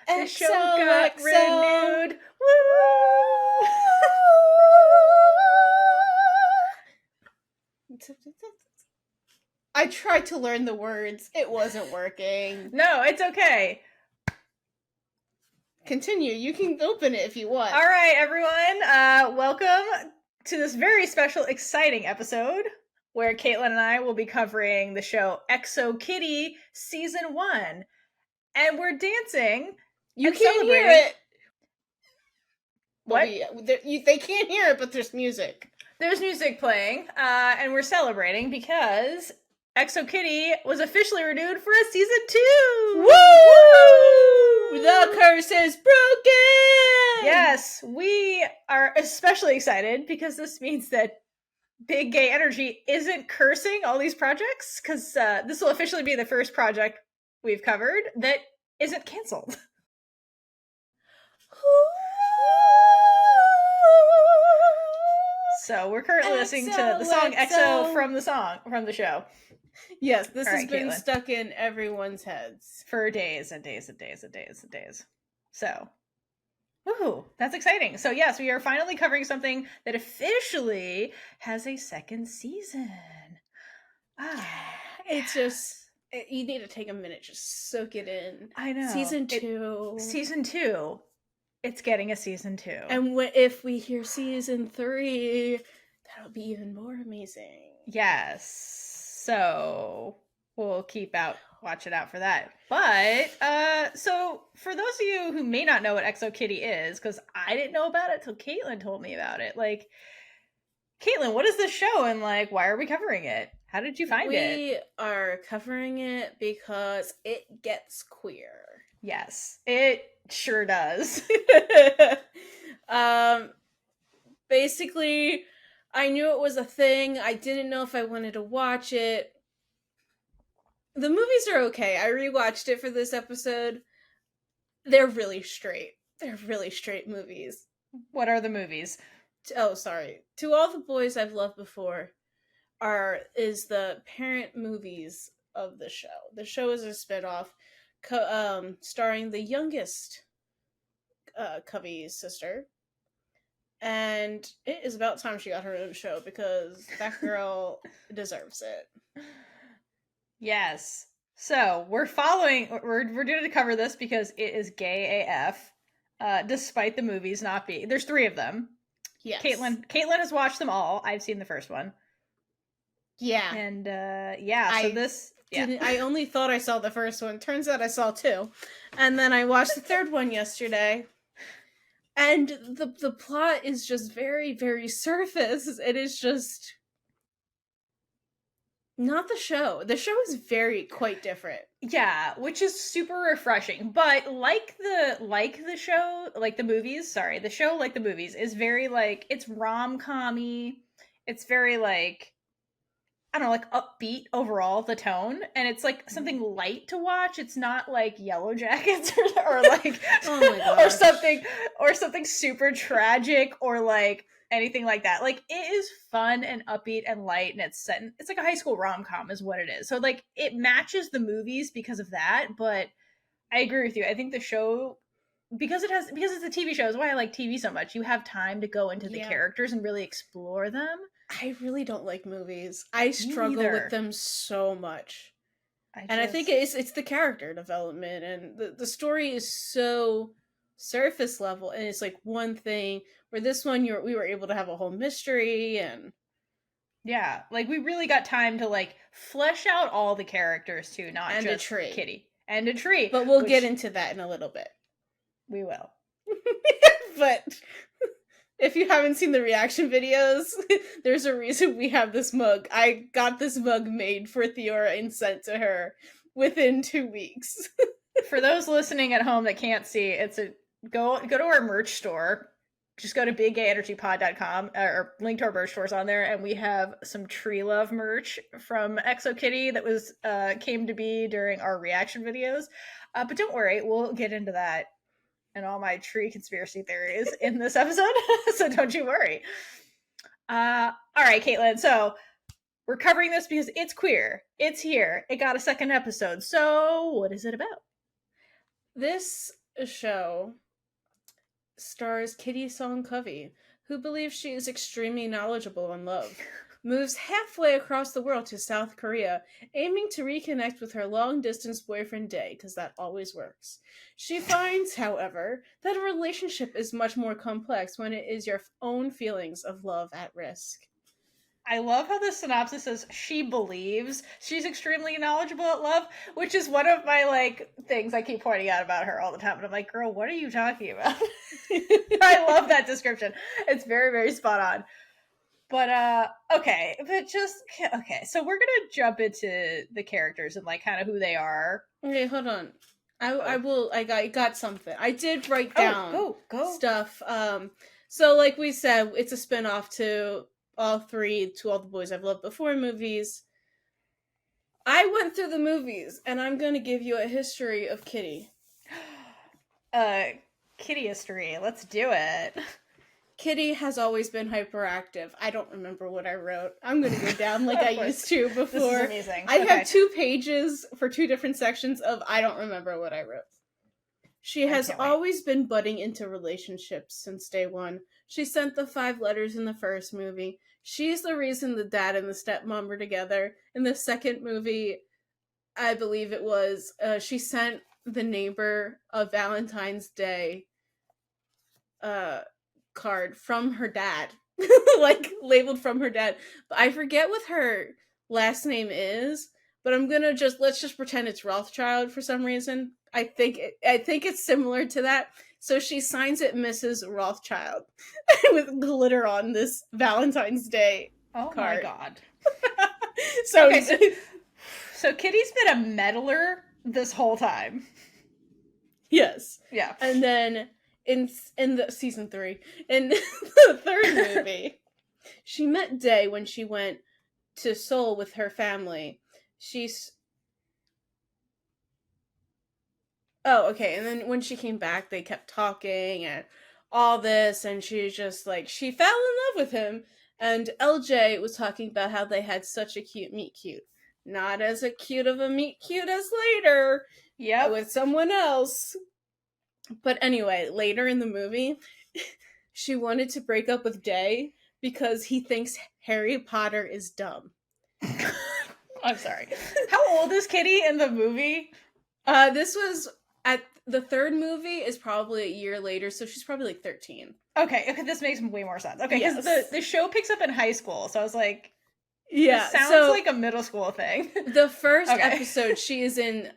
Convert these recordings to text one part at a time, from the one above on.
The show got renewed. Woo! I tried to learn the words. It wasn't working. No, it's okay. Continue. You can open it if you want. All right, everyone. Welcome to this very special, exciting episode where Kaitlynn and I will be covering the show Exo Kitty Season 1. And we're dancing. You and can't hear celebrating. it. What? They can't hear it, but there's music. There's music playing, and we're celebrating because Exo Kitty was officially renewed for a Season 2! Woo! The curse is broken! Yes, we are especially excited because this means that Big Gay Energy isn't cursing all these projects, because this will officially be the first project we've covered that isn't canceled. So we're currently listening to the song EXO from the show. Yes, this has right, been Kaitlynn. Stuck in everyone's heads For days and days and days and days and days. So, woohoo, that's exciting. So yes, we are finally covering something that officially has a second season. It's just, you need to take a minute, just soak it in. I know. Season 2. Season 2. It's getting a Season 2. And if we hear Season 3, that'll be even more amazing. Yes. So we'll watch it out for that. But so for those of you who may not know what Exo Kitty is, because I didn't know about it till Kaitlynn told me about it. Like, Kaitlynn, what is this show, and like, why are we covering it? How did you find it? We are covering it because it gets queer. Yes, it sure does. Basically, I knew it was a thing. I didn't know if I wanted to watch it. The movies are okay. I rewatched it for this episode. They're really straight. They're really straight movies. What are the movies? Oh, sorry. To All the Boys I've Loved Before is the parent movies of the show. The show is a spinoff starring the youngest Covey's sister. And it is about time she got her own show because that girl deserves it. Yes. So we're doing to cover this because it is gay AF. Despite the movies not being, there's 3 of them. Yes. Kaitlynn has watched them all. I've seen the first one. Yeah. And I only thought I saw the first one. Turns out I saw 2. And then I watched the third one yesterday. And the plot is just very, very surface. It is just not the show. The show is quite different. Yeah, which is super refreshing. But like the show, like the movies, sorry, the show, like the movies, is very like, it's rom-com-y. It's very like, I don't know, like upbeat overall, the tone, and it's like something light to watch. It's not like Yellow Jackets or like oh my gosh. or something super tragic or like anything like that. Like, it is fun and upbeat and light, and it's like a high school rom-com is what it is. So like, it matches the movies because of that. But I agree with you. I think the show, because it's a TV show, is why I like TV so much. You have time to go into the characters and really explore them. I really don't like movies. I struggle with them so much. I think it's the character development, and the story is so surface level, and it's like one thing, where this one we were able to have a whole mystery, and yeah, like we really got time to like flesh out all the characters too, not and just a tree. Kitty. And a tree. But we'll get into that in a little bit. We will. But if you haven't seen the reaction videos, there's a reason we have this mug. I got this mug made for Theora and sent to her within 2 weeks. For those listening at home that can't see, go to our merch store. Just go to biggayenergypod.com or link to our merch stores on there, and we have some Tree Love merch from Exo Kitty that was came to be during our reaction videos. But don't worry, we'll get into that and all my tree conspiracy theories in this episode, so don't you worry. All right, Kaitlynn, so we're covering this because it's queer. It's here. It got a second episode. So what is it about? This show stars Kitty Song-Covey, who believes she is extremely knowledgeable on love. Moves halfway across the world to South Korea, aiming to reconnect with her long-distance boyfriend Dae, because that always works. She finds, however, that a relationship is much more complex when it is your own feelings of love at risk. I love how the synopsis says she believes she's extremely knowledgeable at love, which is one of my like things I keep pointing out about her all the time. And I'm like, girl, what are you talking about? I love that description. It's very, very spot on. But okay, so we're gonna jump into the characters and like kind of who they are. Okay, hold on. I got something. I did write down go stuff. So like we said, it's a spin-off to all the boys I've loved before movies. I went through the movies and I'm gonna give you a history of Kitty. Kitty history. Let's do it. Kitty has always been hyperactive. I don't remember what I wrote. I'm going to go down like I used to before. This is amazing. I have 2 pages for 2 different sections of I don't remember what I wrote. She has always been butting into relationships since day one. She sent the 5 letters in the first movie. She's the reason the dad and the stepmom were together. In the second movie, I believe it was, she sent the neighbor a Valentine's Day card from her dad. Like, labeled from her dad. But I forget what her last name is, but I'm gonna let's just pretend it's Rothschild for some reason. I think it's similar to that. So she signs it Mrs. Rothschild with glitter on this Valentine's Day card. Oh my god. So Kitty's been a meddler this whole time. Yes. Yeah. And then in the season 3, in the third movie, she met Dae when she went to Seoul with her family. And then when she came back, they kept talking and all this, and she's just like, she fell in love with him. And LJ was talking about how they had such a cute meet cute. Not as a cute of a meet cute as later. Yeah. With someone else. But anyway, later in the movie, she wanted to break up with Dae because he thinks Harry Potter is dumb. I'm sorry. How old is Kitty in the movie? This was at the third movie is probably a year later, so she's probably like 13. Okay, this makes way more sense. Okay, because the show picks up in high school, so I was like, yeah, this sounds like a middle school thing. The first episode, she is in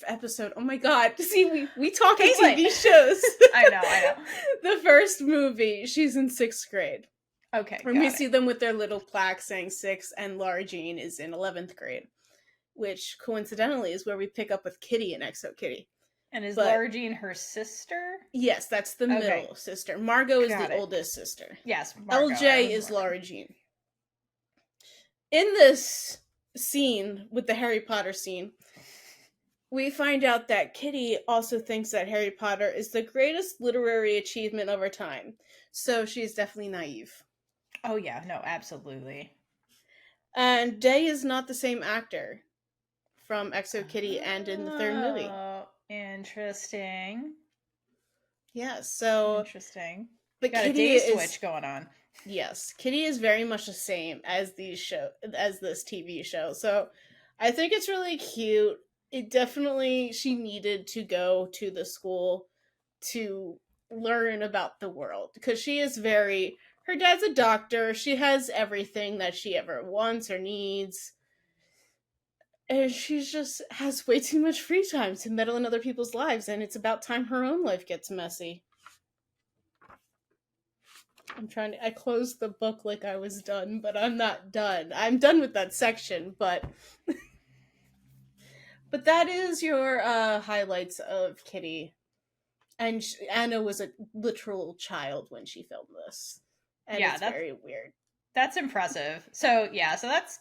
episode. Oh my god! See, we talk in TV shows. I know. The first movie, she's in 6th grade. Okay, and we see them with their little plaque saying 6, and Laura Jean is in 11th grade, which coincidentally is where we pick up with Kitty and Exo Kitty. And is Laura Jean her sister? Yes, that's the middle sister. Margot is the oldest sister. Yes, Margot. LJ is Laura Jean. In this scene, with the Harry Potter scene, we find out that Kitty also thinks that Harry Potter is the greatest literary achievement of our time. So she's definitely naive. Oh yeah, no, absolutely. And Dae is not the same actor from Exo Kitty and in the third movie. Interesting. Yeah, so... Interesting. But got Kitty a day switch going on. Yes, Kitty is very much the same as this TV show. So I think it's really cute. She needed to go to the school to learn about the world. Because she is her dad's a doctor. She has everything that she ever wants or needs. And she just has way too much free time to meddle in other people's lives. And it's about time her own life gets messy. I closed the book like I was done, but I'm not done. I'm done with that section, but... But that is your highlights of Kitty. And Anna was a literal child when she filmed this. And it's very weird. That's impressive. So that's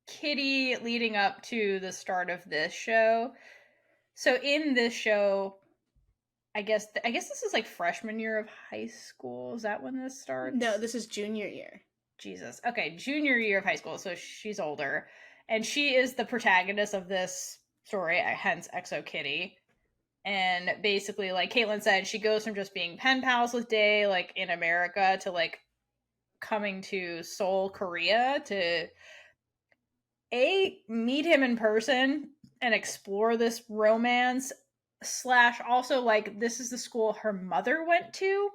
Kitty leading up to the start of this show. So in this show, I guess this is like freshman year of high school. Is that when this starts? No, this is junior year. Jesus. Okay, junior year of high school. So she's older. And she is the protagonist of this story, hence Exo Kitty. And basically, like Kaitlynn said, she goes from just being pen pals with Day, like in America, to like coming to Seoul, Korea to meet him in person and explore this romance / also like this is the school her mother went to.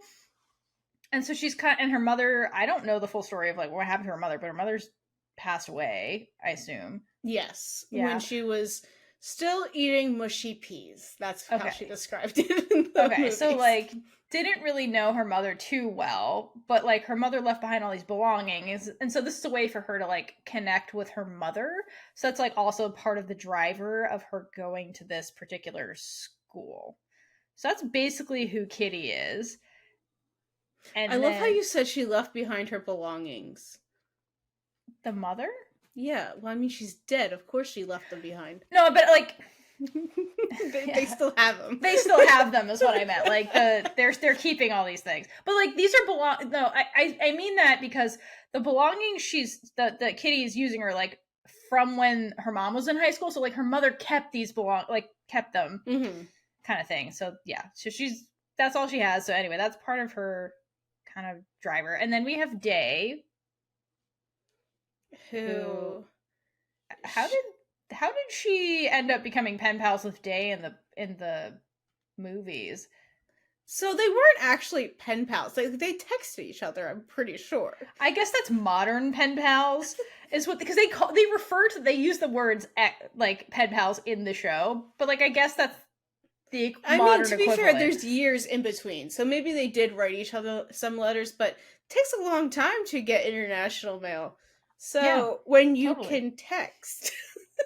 And so she's kind and her mother, I don't know the full story of like what happened to her mother, but her mother's passed away, I assume. Yes. Yeah. When she was still eating mushy peas. That's how she Okay. described it in the Okay, movies. so like didn't really know her mother too well, but like her mother left behind all these belongings, and so this is a way for her to like connect with her mother. So that's like also part of the driver of her going to this particular school. So that's basically who Kitty is. And I love how you said she left behind her belongings. The mother? Yeah, well, I mean, she's dead. Of course she left them behind. No, but like they still have them. They still have them is what I meant. Like they're keeping all these things. But like these are no, I mean that because the belongings that Kitty is using are like from when her mom was in high school. So like her mother kept these kept them kind of thing. So yeah. So that's all she has. So anyway, that's part of her kind of driver. And then we have Day. Who how did she end up becoming pen pals with Day in the movies? So they weren't actually pen pals. They texted each other, I'm pretty sure. I guess that's modern pen pals is what because they use the words like pen pals in the show, but like I guess that's the modern to be equivalent. fair, there's years in between. So maybe they did write each other some letters, but it takes a long time to get international mail. So when you can text.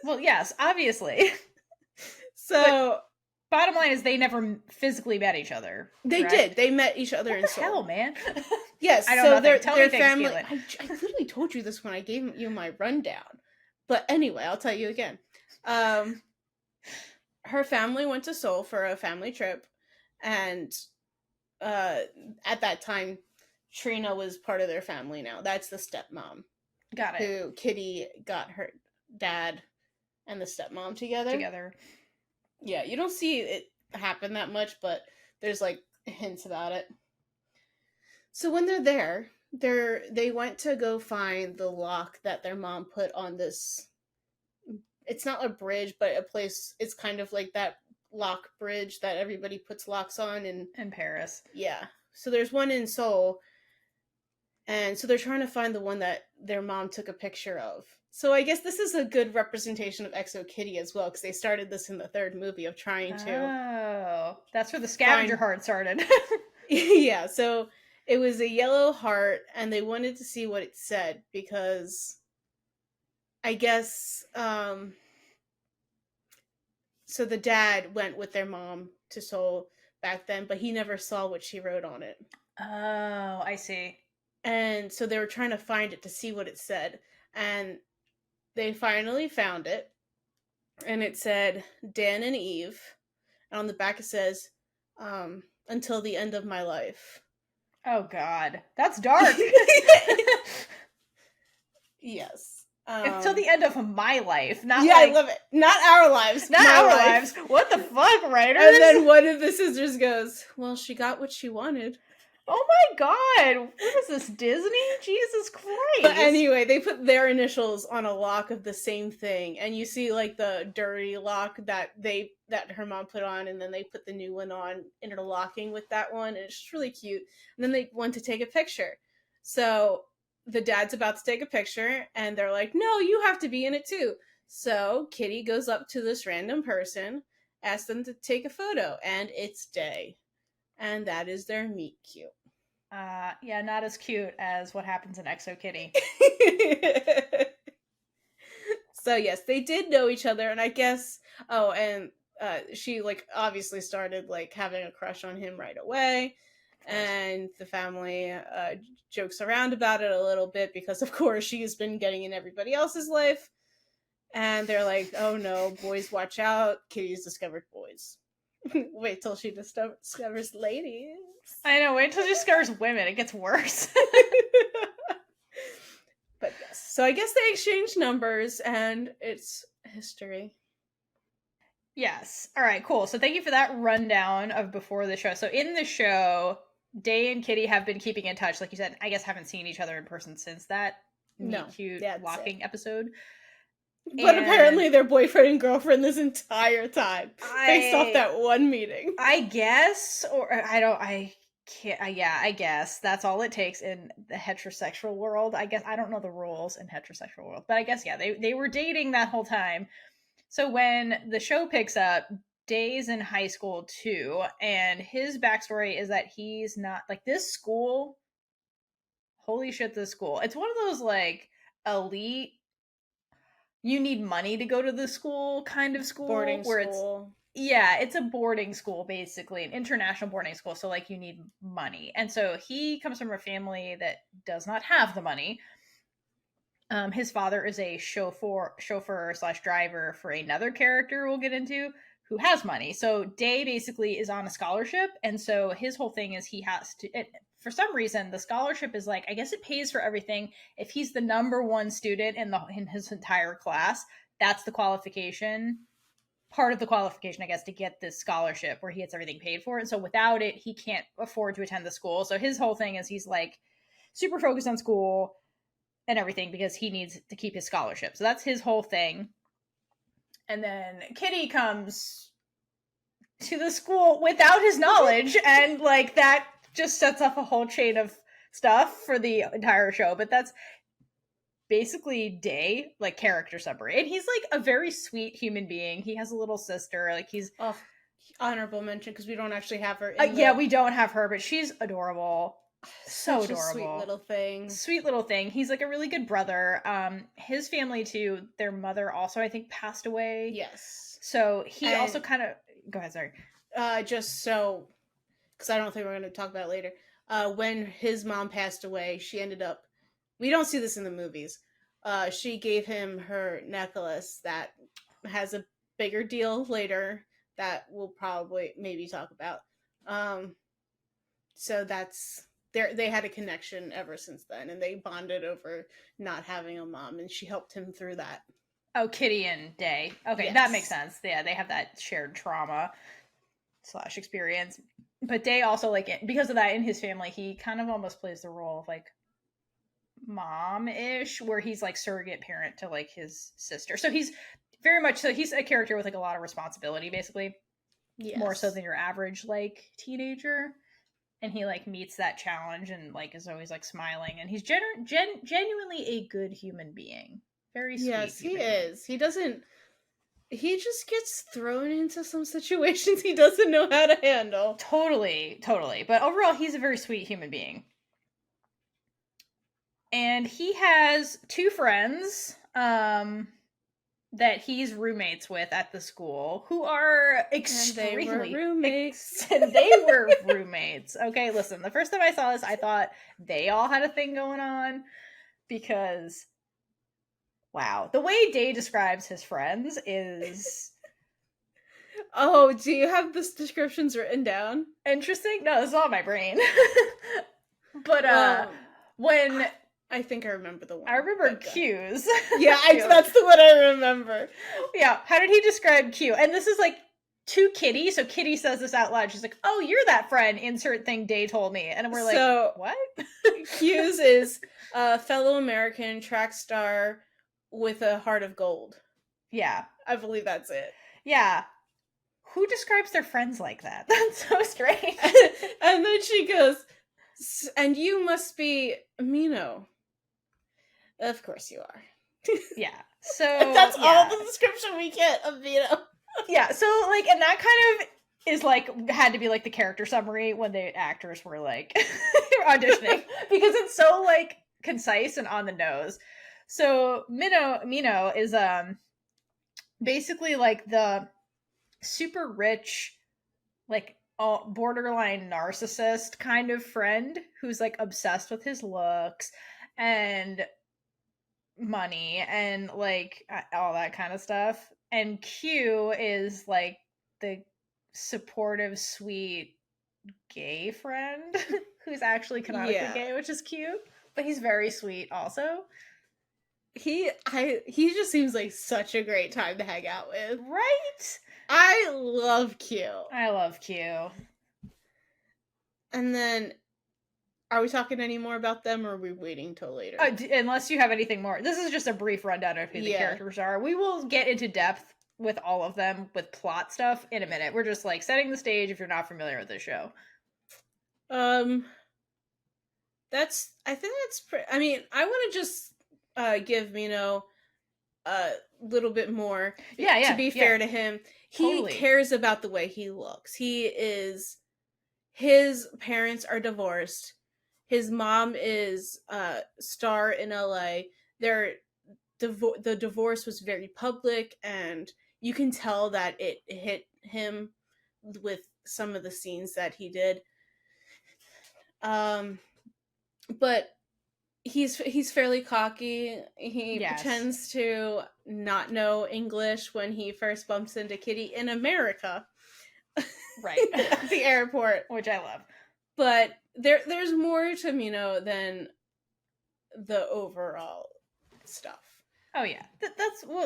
Well, yes, obviously. So but bottom line is they never physically met each other. They did. They met each other in Seoul. Hell, man. Yes. I don't know. Their family. I literally told you this when I gave you my rundown. But anyway, I'll tell you again. Her family went to Seoul for a family trip, and at that time, Trina was part of their family now. That's the stepmom. Got it. Who Kitty got her dad and the stepmom together. Yeah, you don't see it happen that much, but there's like hints about it. So when they're there, they went to go find the lock that their mom put on this. It's not a bridge, but a place. It's kind of like that lock bridge that everybody puts locks on in Paris. Yeah. So there's one in Seoul. And so they're trying to find the one that their mom took a picture of. So I guess this is a good representation of Exo Kitty as well, because they started this in the third movie of trying to... Oh, that's where the scavenger heart started. Yeah, so it was a yellow heart, and they wanted to see what it said, because I guess... So the dad went with their mom to Seoul back then, but he never saw what she wrote on it. Oh, I see. And so they were trying to find it to see what it said. And they finally found it. And it said, Dan and Eve. And on the back it says, until the end of my life. Oh, God. That's dark. Yes. Until the end of my life. Not I love it. Not our lives. Not our lives. What the fuck, writers? And then one of the sisters goes, well, she got what she wanted. Oh my God! What is this, Disney? Jesus Christ! But anyway, they put their initials on a lock of the same thing, and you see like the dirty lock that her mom put on, and then they put the new one on, interlocking with that one, and it's just really cute. And then they went to take a picture, so the dad's about to take a picture, and they're like, "No, you have to be in it too." So Kitty goes up to this random person, asks them to take a photo, and it's Day, and that is their meet cute. Yeah, not as cute as what happens in Exo Kitty. So yes, they did know each other, and I guess she like obviously started like having a crush on him right away, and the family jokes around about it a little bit because of course she's been getting in everybody else's life, and they're like, oh no, boys watch out, Kitty's discovered boys. Wait till she discovers ladies. I know, wait till she discovers women. It gets worse. But yes. So I guess they exchange numbers and it's history. Yes. All right, cool. So thank you for that rundown of before the show. So in the show, Day and Kitty have been keeping in touch. Like you said, I guess haven't seen each other in person since that No, meet cute that's it. locking episode. But And apparently they're boyfriend and girlfriend this entire time, based off that one meeting. I guess, or I can't, yeah, I guess that's all it takes in the heterosexual world. I guess I don't know the rules in heterosexual world, but I guess, yeah, they were dating that whole time. So when the show picks up, Day's in high school too, and his backstory is that he's not like this school. Holy shit, this school! It's one of those like elite. You need money to go to the school kind of school, Boarding where school. it's a boarding school, basically an international boarding school. So like you need money, and so he comes from a family that does not have the money. His father is a chauffeur slash driver for another character we'll get into who has money. So Day basically is on a scholarship, and so his whole thing is he has to. For some reason, the scholarship is like, I guess it pays for everything. If he's the number one student in his entire class, that's the qualification. Part of the qualification, I guess, to get this scholarship where he gets everything paid for. And so without it, he can't afford to attend the school. So his whole thing is he's like super focused on school and everything because he needs to keep his scholarship. So that's his whole thing. And then Kitty comes to the school without his knowledge, and like that just sets off a whole chain of stuff for the entire show. But that's basically Day, like character summary. And he's like a very sweet human being. He has a little sister. Like he's honorable mention because we don't actually have her. Yeah, we don't have her, but she's adorable. So Such adorable. A sweet little thing. Sweet little thing. He's like a really good brother. His family too, their mother also I think passed away. Yes. So he also kind of go ahead, sorry. Just so because I don't think we're going to talk about it later. When his mom passed away, she ended up, we don't see this in the movies. She gave him her necklace that has a bigger deal later that we'll probably maybe talk about. So that's they had a connection ever since then, and they bonded over not having a mom, and she helped him through that. Oh, Kitty and Day. Okay, yes. That makes sense. Yeah, they have that shared trauma / experience. But Day also, like, because of that in his family, he kind of almost plays the role of like mom-ish, where he's like surrogate parent to like his sister. So he's very much so he's a character with like a lot of responsibility, basically. Yes. More so than your average like teenager. And he like meets that challenge and like is always like smiling, and he's genuinely a good human being. Very sweet. Yes, he is. He doesn't. He just gets thrown into some situations he doesn't know how to handle. Totally. But overall, he's a very sweet human being. And he has two friends that he's roommates with at the school who are extremely... And they were roommates. And they were roommates. Okay, listen, the first time I saw this, I thought they all had a thing going on because... Wow. The way Day describes his friends is... Oh, do you have the descriptions written down? Interesting? No, this is all in my brain. But, when... I think I remember the one. I remember Q's. Yeah, that's the one I remember. Yeah, how did he describe Q? And this is like to Kitty, so Kitty says this out loud. She's like, oh, you're that friend, insert thing Day told me. And we're like, so, what? Q's is a fellow American track star with a heart of gold. Yeah. I believe that's it. Yeah. Who describes their friends like that? That's so strange. And then she goes, and you must be Mino. Of course you are. Yeah. So that's all the description we get of Mino. Yeah, so like, and that kind of is like had to be like the character summary when the actors were like auditioning because it's so like concise and on the nose. So Mino is basically like the super rich, like borderline narcissist kind of friend who's like obsessed with his looks and money and like all that kind of stuff. And Q is like the supportive, sweet gay friend who's actually canonically gay, which is cute. But he's very sweet also. He just seems like such a great time to hang out with. Right? I love Q. I love Q. And then, are we talking any more about them, or are we waiting till later? Unless you have anything more. This is just a brief rundown of who the characters are. We will get into depth with all of them with plot stuff in a minute. We're just like setting the stage if you're not familiar with this show. I think that's I mean, I want to just give Mino a little bit more. To be fair to him, he cares about the way he looks. His parents are divorced. His mom is a star in LA. The divorce was very public, and you can tell that it hit him with some of the scenes that he did. But he's fairly cocky. He pretends to not know English when he first bumps into Kitty in America. Right. At the airport. Which I love. But there's more to Mino than the overall stuff. Oh yeah,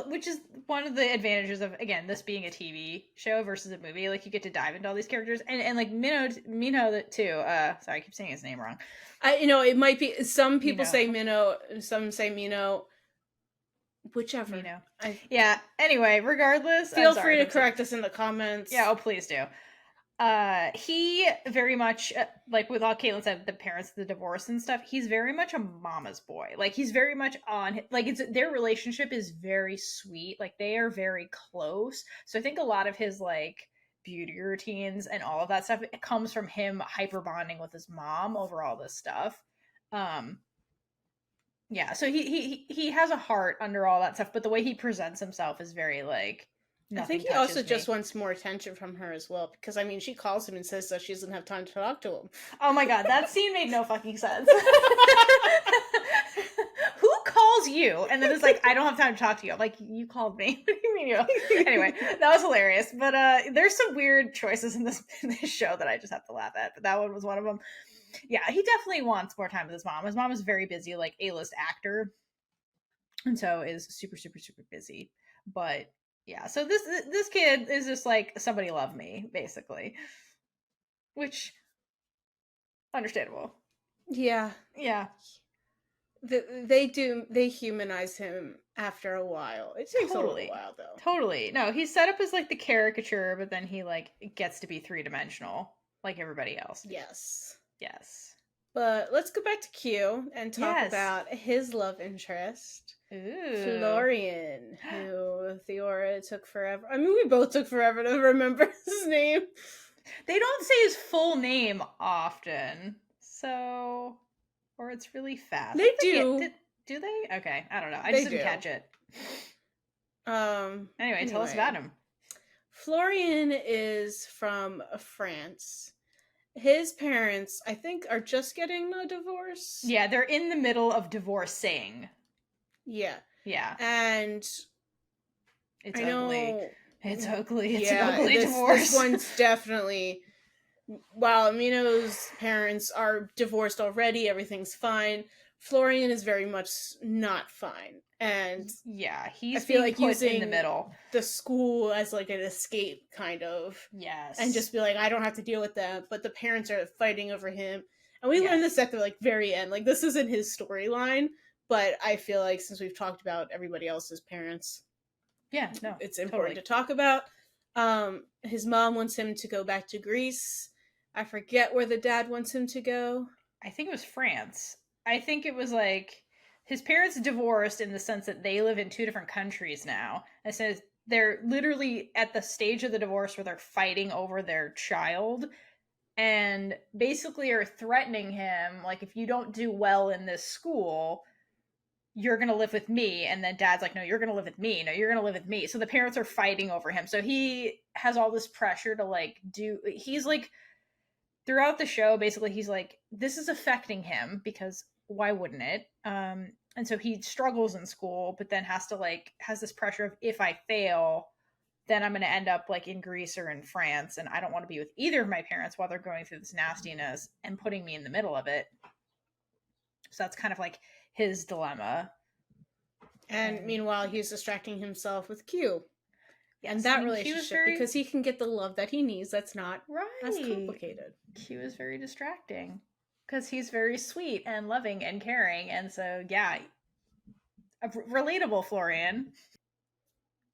which is one of the advantages of, again, this being a TV show versus a movie. Like, you get to dive into all these characters, and like Mino too. Sorry, I keep saying his name wrong. It might be, some people say Mino, some say Mino. Whichever. Mino. Yeah. Anyway, regardless, feel free to correct us in the comments. Yeah. Oh, please do. He very much, like with all Kaitlynn said, the parents, the divorce and stuff, he's very much a mama's boy. Like, he's very much on, like, their relationship is very sweet. Like, they are very close. So I think a lot of his, like, beauty routines and all of that stuff, it comes from him hyper bonding with his mom over all this stuff. Yeah, so he has a heart under all that stuff, but the way he presents himself is very, like, I think he also just wants more attention from her as well, because, I mean, she calls him and says that she doesn't have time to talk to him. Oh my god, that scene made no fucking sense. Who calls you? And then it's like, I don't have time to talk to you. I'm like, you called me. What do you mean you? Anyway, that was hilarious. But there's some weird choices in this show that I just have to laugh at. But that one was one of them. Yeah, he definitely wants more time with his mom. His mom is very busy, like A-list actor. And so is super, super, super busy. But yeah, so this kid is just like, somebody love me, basically. Which, understandable. Yeah. Yeah. They humanize him after a while. It takes a little while, though. Totally. No, he's set up as, like, the caricature, but then he, like, gets to be three-dimensional, like everybody else. Yes. Yes. But let's go back to Q and talk about his love interest. Ooh. Florian, who Theora took forever. I mean, we both took forever to remember his name. They don't say his full name often, so, or it's really fast. They do. Do they? Okay, I don't know. I just didn't catch it. Anyway, tell us about him. Florian is from France. His parents, I think, are just getting a divorce. Yeah, they're in the middle of divorcing. Yeah. Yeah. And it's ugly. It's ugly. It's an ugly divorce. This one's definitely, while Mino's parents are divorced already, everything's fine. Florian is very much not fine. And yeah, he's, I feel like, put using in the middle, the school as like an escape, kind of. Yes. And just be like, I don't have to deal with that. But the parents are fighting over him. And we learn this at the, like, very end. Like, this isn't his storyline, but I feel like since we've talked about everybody else's parents, it's important to talk about. His mom wants him to go back to Greece. I forget where the dad wants him to go. I think it was France. I think it was like, his parents divorced in the sense that they live in two different countries now. And so they're literally at the stage of the divorce where they're fighting over their child and basically are threatening him, like, if you don't do well in this school, you're going to live with me. And then dad's like, no, you're going to live with me. No, you're going to live with me. So the parents are fighting over him. So he has all this pressure to, like, he's like, throughout the show, basically, he's like, this is affecting him because why wouldn't it? And so he struggles in school, but then has this pressure of, if I fail, then I'm going to end up, like, in Greece or in France, and I don't want to be with either of my parents while they're going through this nastiness and putting me in the middle of it. So that's kind of like his dilemma. And meanwhile, he's distracting himself with Q. and that relationship, because he can get the love that he needs. That's not as complicated. Q is very distracting because he's very sweet and loving and caring, and so yeah, a relatable Florian.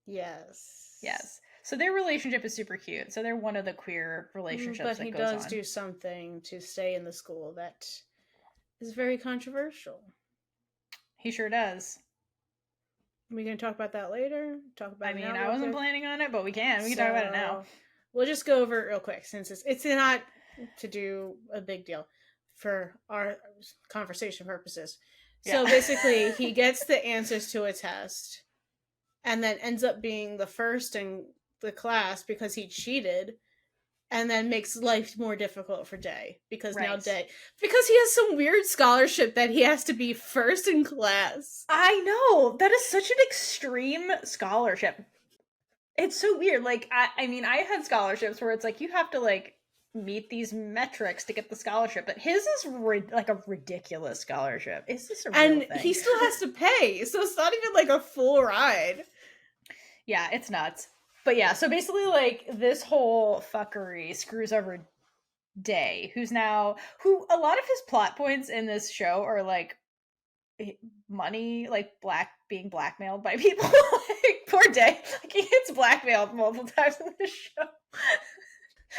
Yes. So their relationship is super cute. So they're one of the queer relationships. But he does do something to stay in the school that is very controversial. He sure does. Are we going to talk about that later? I wasn't planning on it, but we can. We can talk about it now. We'll just go over it real quick, since it's not to do a big deal for our conversation purposes. Yeah. So basically, he gets the answers to a test and then ends up being the first in the class because he cheated, and then makes life more difficult for Day because now Day, because he has some weird scholarship that he has to be first in class. I know, that is such an extreme scholarship. It's so weird. Like, I mean, I had scholarships where it's like you have to like meet these metrics to get the scholarship, but his is like a ridiculous scholarship. Is this a real thing? And he still has to pay, so it's not even like a full ride. Yeah, it's nuts. But yeah, so basically, like, this whole fuckery screws over Day, who a lot of his plot points in this show are, like, money, like, being blackmailed by people. Like, poor Day. Like, he gets blackmailed multiple times in the show.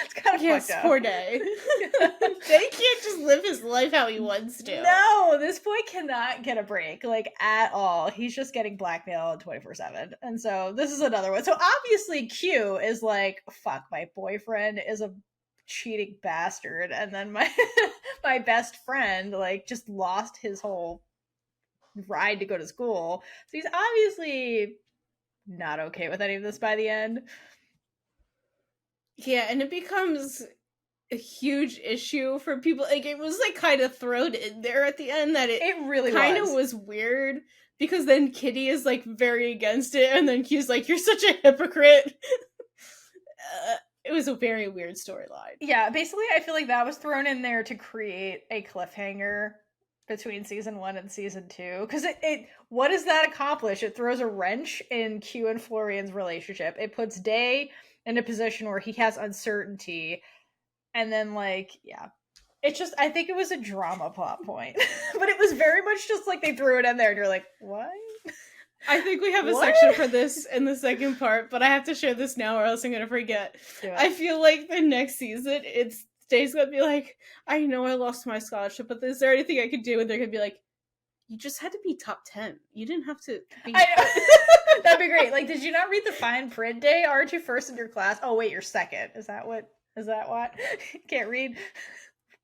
It's kind of fucked up. Poor Day. Day can't just live his life how he wants to. No, this boy cannot get a break, like, at all. He's just getting blackmailed 24/7. And so this is another one. So obviously Q is like, fuck, my boyfriend is a cheating bastard. And then my best friend, like, just lost his whole ride to go to school. So he's obviously not okay with any of this by the end. Yeah, and it becomes a huge issue for people. Like, it was like kind of thrown in there at the end that it really kind of was weird, because then Kitty is like very against it, and then Q's like, you're such a hypocrite. It was a very weird storyline. Yeah, basically I feel like that was thrown in there to create a cliffhanger between season 1 and season 2, because it what does that accomplish? It throws a wrench in Q and Florian's relationship. It puts Day in a position where he has uncertainty, and then, like, yeah, it's just, I think it was a drama plot point. But it was very much just like they threw it in there and you're like, what? I think we have a section for this in the second part, but I have to share this now or else I'm gonna forget. I feel like the next season Day's gonna be like, I know I lost my scholarship, but is there anything I could do? And they're gonna be like, you just had to be top 10. You didn't have to be... That'd be great. Like, did you not read the fine print, Day? Aren't you first in your class? Oh, wait, you're second. Is that what? Can't read?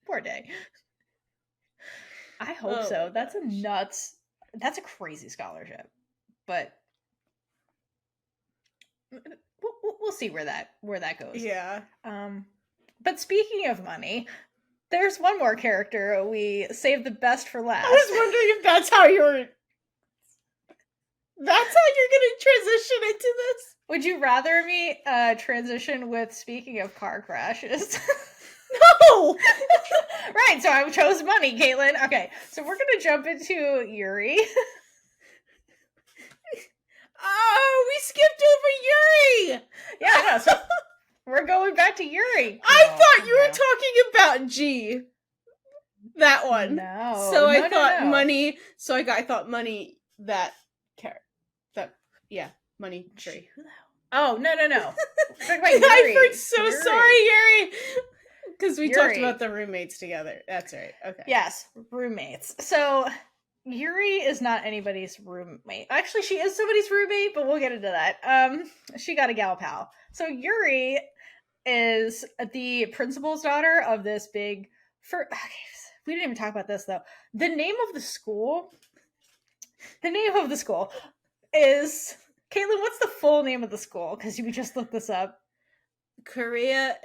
Poor Day. I hope so. That's that's a crazy scholarship. But we'll see where that goes. Yeah. But speaking of money, there's one more character we saved the best for last. I was wondering if that's how you're gonna transition into this. Would you rather me transition with speaking of car crashes? No! Right, so I chose money, Kaitlynn. Okay, so we're gonna jump into Yuri. Oh, we skipped over Yuri! Yeah, I know, so we're going back to Yuri. I thought you were talking about G. That one. No. So I thought money. So I thought money that money tree. Who the hell? Oh, no. I'm so sorry, Yuri. Because we talked about the roommates together. That's right. Okay. Yes, roommates. So Yuri is not anybody's roommate. Actually, she is somebody's roommate, but we'll get into that. She got a gal pal. So Yuri is the principal's daughter of this big... we didn't even talk about this, though. The name of the school is... Kaitlynn, what's the full name of the school? Because we just looked this up. Korea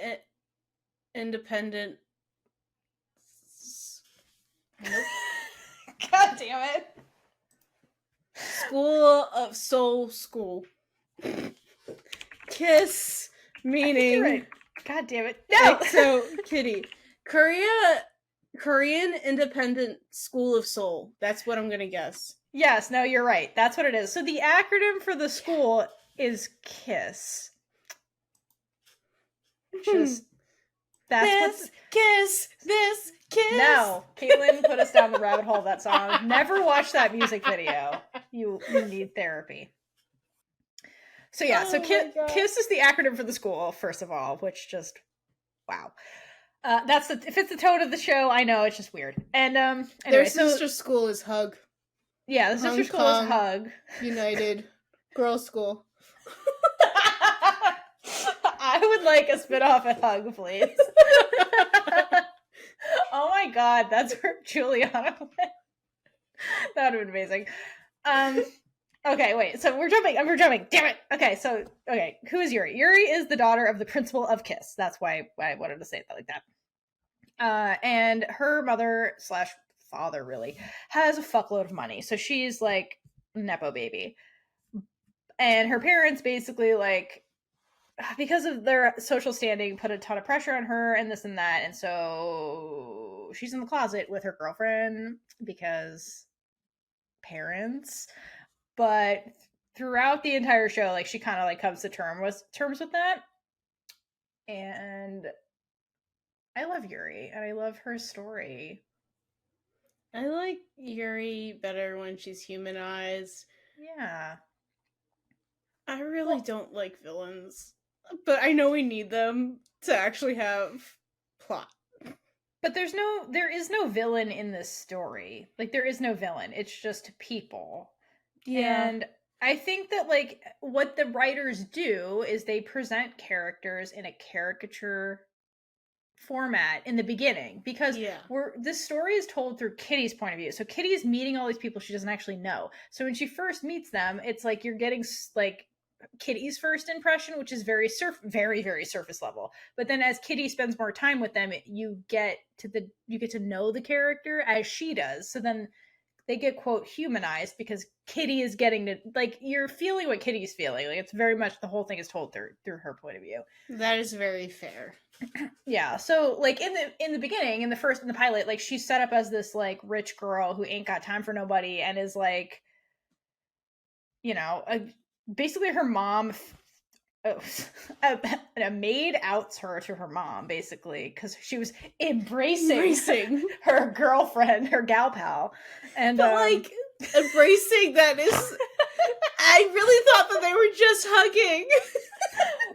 Independent... Nope. God damn it. School of Soul School. Kiss, meaning... Right. God damn it. No! So, Kitty. Korean Independent School of Soul. That's what I'm gonna guess. Yes, no, you're right. That's what it is. So the acronym for the school is KISS. Just that's this kiss, this kiss. No, Kaitlynn put us down the rabbit hole of that song. Never watch that music video. You need therapy. So yeah, so KISS is the acronym for the school, first of all, which just wow. That's if it's the tone of the show, I know it's just weird. And anyway, their sister school is Hug. Yeah, the sister school is Hug. United Girls School. I would like a spinoff at Hug, please. Oh my god, that's where Juliana went. That would have been amazing. Okay, wait. So we're jumping. Damn it. Okay. Who is Yuri? Yuri is the daughter of the principal of KISS. That's why I wanted to say that like that. And her mother / father really has a fuckload of money, so she's like nepo baby. And her parents basically like, because of their social standing, put a ton of pressure on her and this and that, and so she's in the closet with her girlfriend because parents. But throughout the entire show, like she kind of like comes to terms with that. And I love Yuri and I love her story. I like Yuri better when she's humanized. Yeah. I really don't like villains, but I know we need them to actually have plot. But there is no villain in this story. Like there is no villain. It's just people. Yeah. And I think that like what the writers do is they present characters in a caricature format in the beginning, because this story is told through Kitty's point of view. So Kitty is meeting all these people she doesn't actually know. So when she first meets them, it's like you're getting like Kitty's first impression, which is very very surface level. But then as Kitty spends more time with them, you get to know the character as she does. So then they get quote humanized because Kitty is getting to like, you're feeling what Kitty's feeling. Like it's very much the whole thing is told through her point of view. That is very fair. Yeah. So like in the beginning, in the pilot, like she's set up as this like rich girl who ain't got time for nobody and is like, you know, basically her mom. A maid outs her to her mom basically because she was embracing her girlfriend, her gal pal, and but like embracing that is. I really thought that they were just hugging.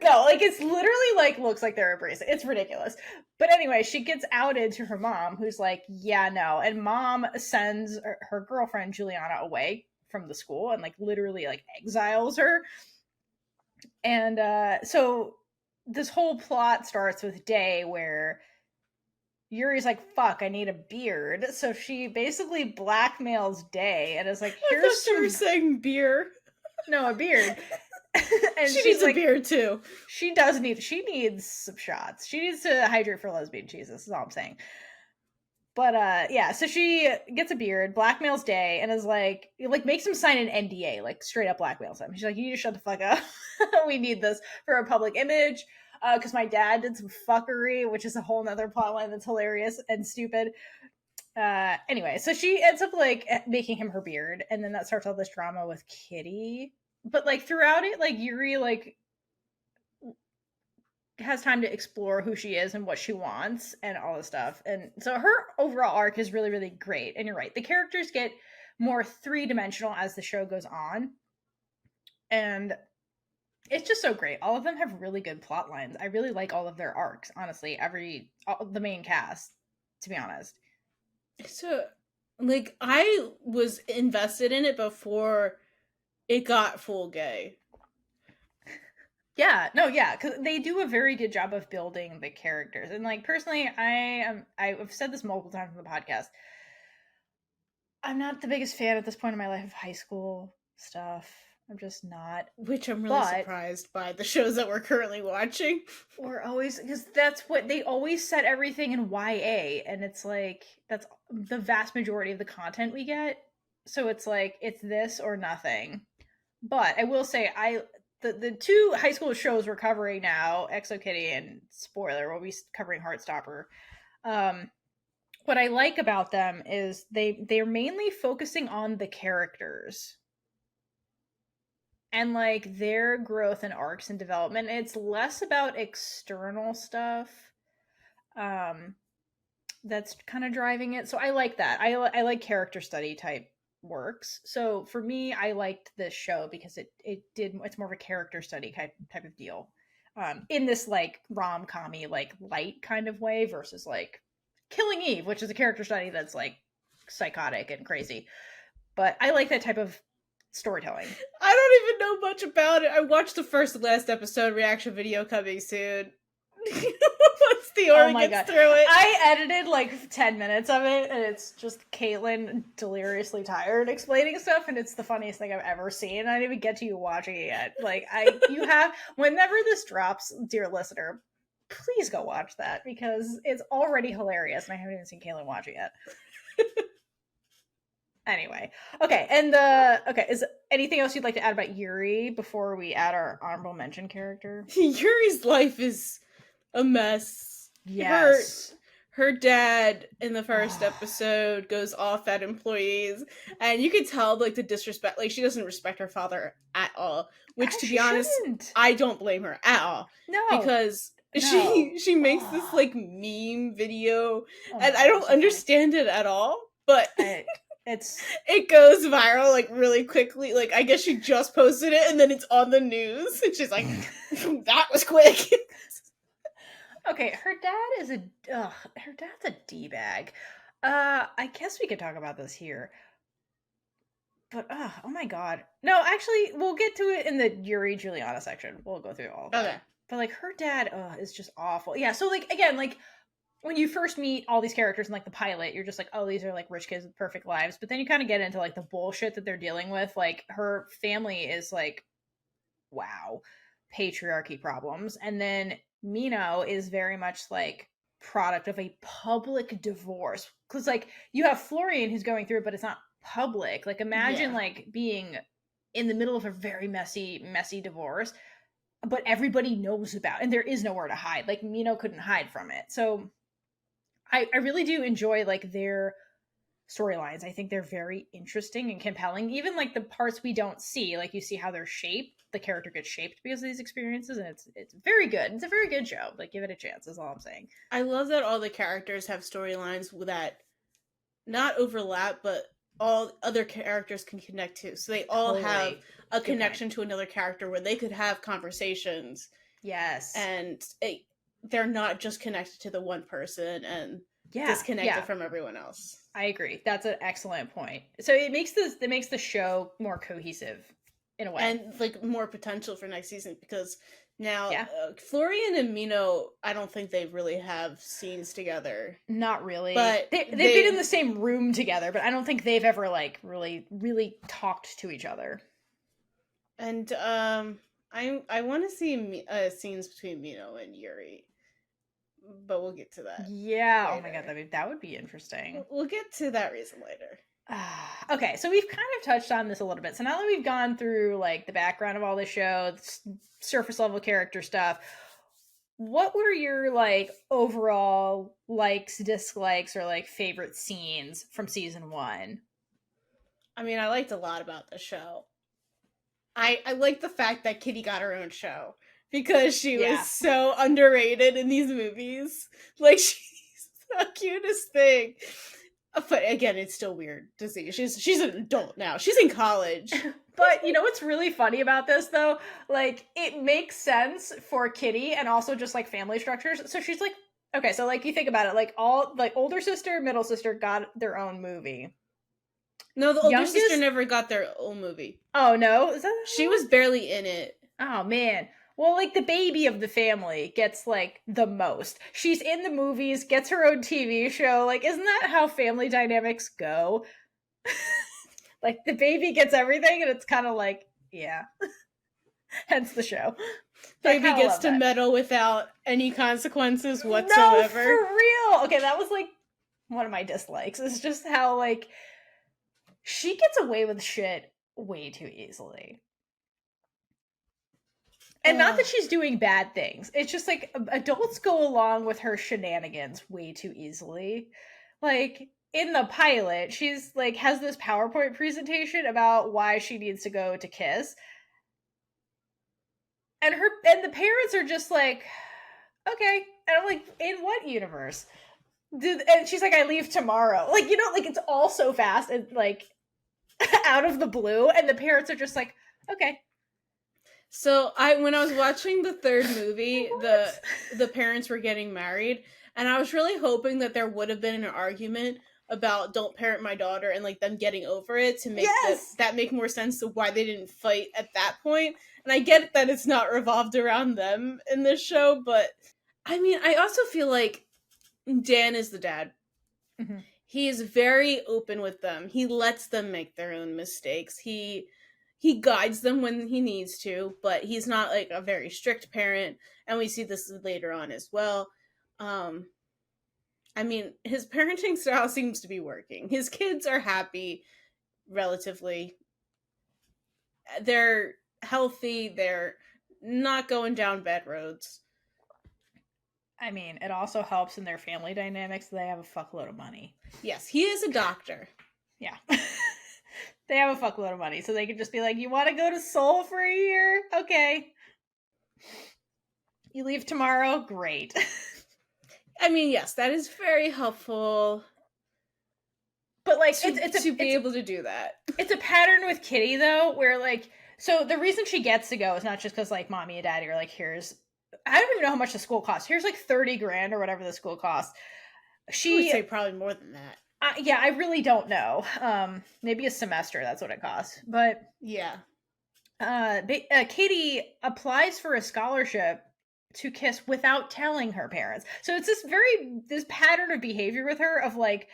No, like it's literally like looks like they're embracing. It's ridiculous. But anyway, she gets outed to her mom, who's like, "Yeah, no," and mom sends her girlfriend Juliana away from the school and like literally like exiles her. And so this whole plot starts with Day where Yuri's like, fuck, I need a beard. So she basically blackmails Day and is like, here's you were saying beer. No, a beard. And she needs like, a beard too. She needs some shots. She needs to hydrate for lesbian Jesus, is all I'm saying. But yeah, so she gets a beard, blackmails Day, and is like makes him sign an NDA, like straight up blackmails him. She's like, you need to shut the fuck up. We need this for a public image. Because my dad did some fuckery, which is a whole nother plotline that's hilarious and stupid. Anyway, so she ends up like making him her beard, and then that starts all this drama with Kitty. But like throughout it, like Yuri like has time to explore who she is and what she wants and all this stuff. And so her overall arc is really, really great. And you're right, the characters get more three-dimensional as the show goes on. And it's just so great. All of them have really good plot lines. I really like all of their arcs, honestly. The main cast, to be honest. So, like, I was invested in it before it got full gay. Yeah, no, yeah, because they do a very good job of building the characters. And like personally, I've said this multiple times on the podcast. I'm not the biggest fan at this point in my life of high school stuff. I'm just not. Which I'm really surprised by the shows that we're currently watching. We're always, because that's what they always set everything in YA, and it's like that's the vast majority of the content we get. So it's like it's this or nothing. But I will say the two high school shows we're covering now, ExoKitty and spoiler, we'll be covering Heartstopper. What I like about them is they're mainly focusing on the characters. and like their growth and arcs and development. It's less about external stuff um that's kind of driving it. So I like that. I like character study type works. So for me, I liked this show because it's more of a character study type of deal. In this like rom-commy like light kind of way versus like Killing Eve, which is a character study that's like psychotic and crazy. But I like that type of storytelling. I don't even know much about it. I watched the first and last episode, reaction video coming soon. Once Theora gets through it. I edited like 10 minutes of it, and it's just Kaitlynn deliriously tired explaining stuff, and it's the funniest thing I've ever seen. I didn't even get to you watching it yet. Like, whenever this drops, dear listener, please go watch that, because it's already hilarious, and I haven't even seen Kaitlynn watch it yet. Anyway, okay, and is anything else you'd like to add about Yuri before we add our honorable mention character? Yuri's life is a mess. Yes. Her dad in the first episode goes off at employees, and you can tell like the disrespect. Like, she doesn't respect her father at all. Which, to be honest, I don't blame her at all. No, because she makes this like meme video, and I don't understand it at all. But it goes viral like really quickly. Like, I guess she just posted it, and then it's on the news, and she's like, "That was quick." Okay, her dad's a D-bag. I guess we could talk about this here. But oh my god. No, actually, we'll get to it in the Yuri Juliana section. We'll go through all of that. Okay. But like her dad, is just awful. Yeah, so like again, like when you first meet all these characters in like the pilot, you're just like, oh, these are like rich kids with perfect lives. But then you kind of get into like the bullshit that they're dealing with. Like her family is like, wow, patriarchy problems. And then Mino is very much like product of a public divorce, because like you have Florian who's going through it, but it's not public. Like, imagine like being in the middle of a very messy divorce, but everybody knows about, and there is nowhere to hide. Like, Mino couldn't hide from it. So I really do enjoy like their storylines. I think they're very interesting and compelling. Even like the parts we don't see, like you see how they're shaped. The character gets shaped because of these experiences, and it's very good. It's a very good show. Like, give it a chance, is all I'm saying. I love that all the characters have storylines that not overlap, but all other characters can connect to. So they all have a connection to another character where they could have conversations. Yes. And they're not just connected to the one person and disconnected from everyone else. I agree. That's an excellent point. So it makes the show more cohesive in a way, and like more potential for next season, because now Florian and Mino, I don't think they really have scenes together. Not really, but they've been in the same room together, but I don't think they've ever like really talked to each other. And I want to see scenes between Mino and Yuri, but we'll get to that. Yeah. Later. Oh my god, that would be interesting. We'll get to that reason later. Okay, so we've kind of touched on this a little bit. So now that we've gone through like the background of all the show, surface level character stuff, what were your like overall likes, dislikes, or like favorite scenes from season 1? I mean, I liked a lot about the show. I like the fact that Kitty got her own show, because she was so underrated in these movies. Like, she's the cutest thing. But again, it's still weird to see. She's an adult now. She's in college. But you know what's really funny about this, though? Like, it makes sense for Kitty, and also just like family structures. So she's like, okay, so like you think about it, like all like older sister, middle sister got their own movie. No, the older sister never got their own movie. Oh no, is that? She was barely in it. Oh man. Well, like, the baby of the family gets, like, the most. She's in the movies, gets her own TV show. Like, isn't that how family dynamics go? Like, the baby gets everything, and it's kind of like, yeah. Hence the show. Baby gets to meddle without any consequences whatsoever. No, for real! Okay, that was, like, one of my dislikes. It's just how, like, she gets away with shit way too easily. And not that she's doing bad things. It's just like adults go along with her shenanigans way too easily. Like, in the pilot, she's like has this PowerPoint presentation about why she needs to go to Kiss. And the parents are just like, okay. And I'm like, in what universe? And she's like, I leave tomorrow. Like, like it's all so fast and like out of the blue. And the parents are just like, okay. So when I was watching the third movie, the parents were getting married, and I was really hoping that there would have been an argument about don't parent my daughter and like them getting over it to make that make more sense to why they didn't fight at that point. And I get that it's not revolved around them in this show, but I mean, I also feel like Dan is the dad. Mm-hmm. He is very open with them. He lets them make their own mistakes. He guides them when he needs to, but he's not like a very strict parent, and we see this later on as well. I mean, his parenting style seems to be working. His kids are happy, relatively. They're healthy. They're not going down bad roads. I mean, it also helps in their family dynamics. They have a fuckload of money. Yes, he is a doctor. Yeah. They have a fuckload of money, so they can just be like, you want to go to Seoul for a year? Okay. You leave tomorrow? Great. I mean, yes, that is very helpful. But like, it's able to do that. It's a pattern with Kitty, though, where like, so the reason she gets to go is not just because like mommy and daddy are like, I don't even know how much the school costs. Here's like 30 grand or whatever the school costs. I would say probably more than that. Yeah, I really don't know. Maybe a semester, that's what it costs. But yeah. Katie applies for a scholarship to Kiss without telling her parents. So it's this pattern of behavior with her of like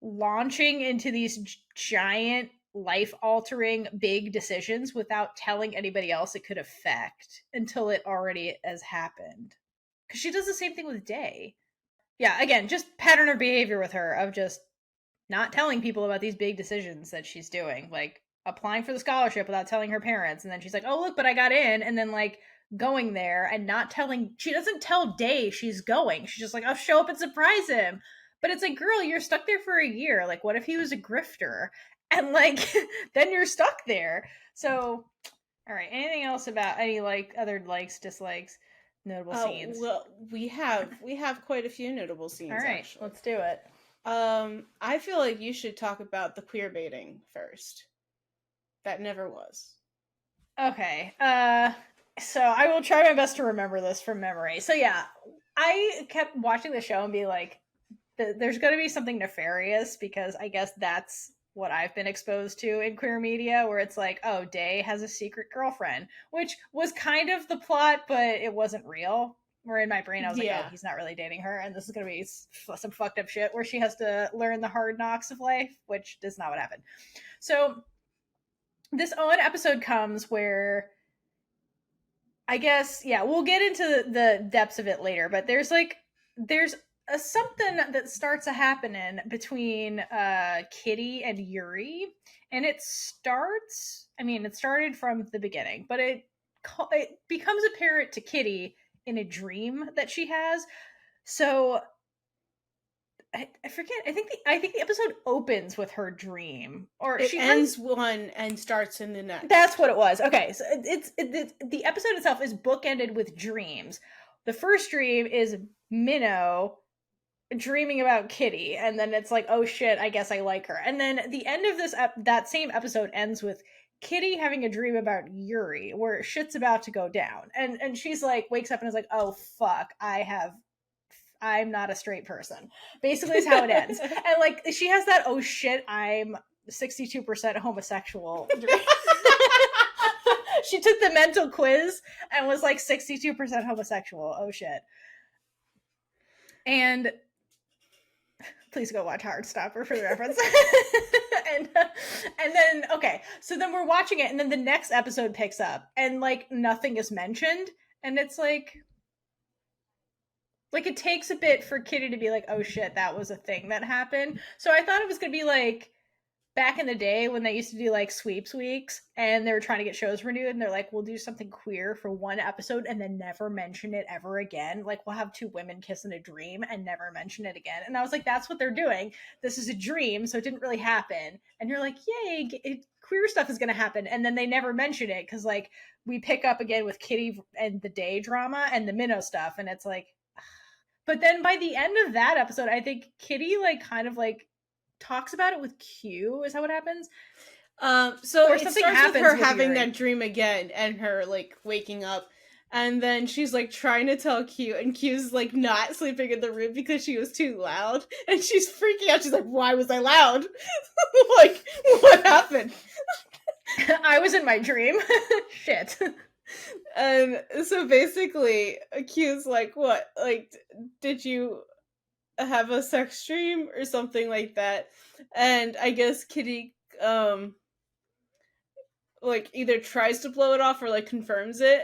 launching into these giant life-altering big decisions without telling anybody else it could affect until it already has happened. Because she does the same thing with Day. Yeah, again, just pattern of behavior with her of just not telling people about these big decisions that she's doing, like applying for the scholarship without telling her parents, and then she's like, oh look, but I got in, and then like going there and not telling. She doesn't tell Day she's going. She's just like, I'll show up and surprise him. But it's like, girl, you're stuck there for a year. Like, what if he was a grifter? And like then you're stuck there. So all right, anything else about any like other likes, dislikes, notable scenes? Well, we have quite a few notable scenes. All right, actually. let's do it. I feel like you should talk about the queer baiting first. That never was. Okay. So I will try my best to remember this from memory. So yeah, I kept watching the show and be like, there's going to be something nefarious, because I guess that's what I've been exposed to in queer media, where it's like, oh, Day has a secret girlfriend, which was kind of the plot, but it wasn't real. Where in my brain I was like, oh, he's not really dating her, and this is going to be some fucked up shit where she has to learn the hard knocks of life, which is not what happened. So this one episode comes where, I guess, yeah, we'll get into the depths of it later, but there's something that starts happening between Kitty and Yuri, and it started from the beginning, but it becomes apparent to Kitty in a dream that she has. So I forget. I think the episode opens with her dream, or she ends one and starts in the next. That's what it was. Okay, so the episode itself is bookended with dreams. The first dream is Minnow dreaming about Kitty, and then it's like, oh shit, I guess I like her. And then the end of that same episode ends with Kitty having a dream about Yuri, where shit's about to go down, and she's like, wakes up and is like, oh fuck, I'm not a straight person. Basically is how it ends. And like, she has that, oh shit, I'm 62% homosexual. She took the mental quiz and was like 62% homosexual. Oh shit. And please go watch Heartstopper for the reference. and then, okay, so then we're watching it, and then the next episode picks up, and like nothing is mentioned, and it's like it takes a bit for Kitty to be like, oh shit, that was a thing that happened. So I thought it was gonna be like back in the day when they used to do like sweeps weeks and they were trying to get shows renewed and they're like, we'll do something queer for one episode and then never mention it ever again. Like we'll have two women kiss in a dream and never mention it again. And I was like, that's what they're doing. This is a dream, so it didn't really happen. And you're like, yay, queer stuff is going to happen. And then they never mention it because like we pick up again with Kitty and the day drama and the Minnow stuff. And it's like, but then by the end of that episode, I think Kitty like kind of like talks about it with Q. Is that what happens? So or it something starts happens with her with having Yuri. that dream again and her like waking up, and then she's like trying to tell Q, and Q's like not sleeping in the room because she was too loud, and she's freaking out. She's like, "Why was I loud? Like, what happened?" I was in my dream. Shit. And so basically, Q's like, "What? Like, did you have a sex dream or something like that?" And I guess Kitty like either tries to blow it off or like confirms it.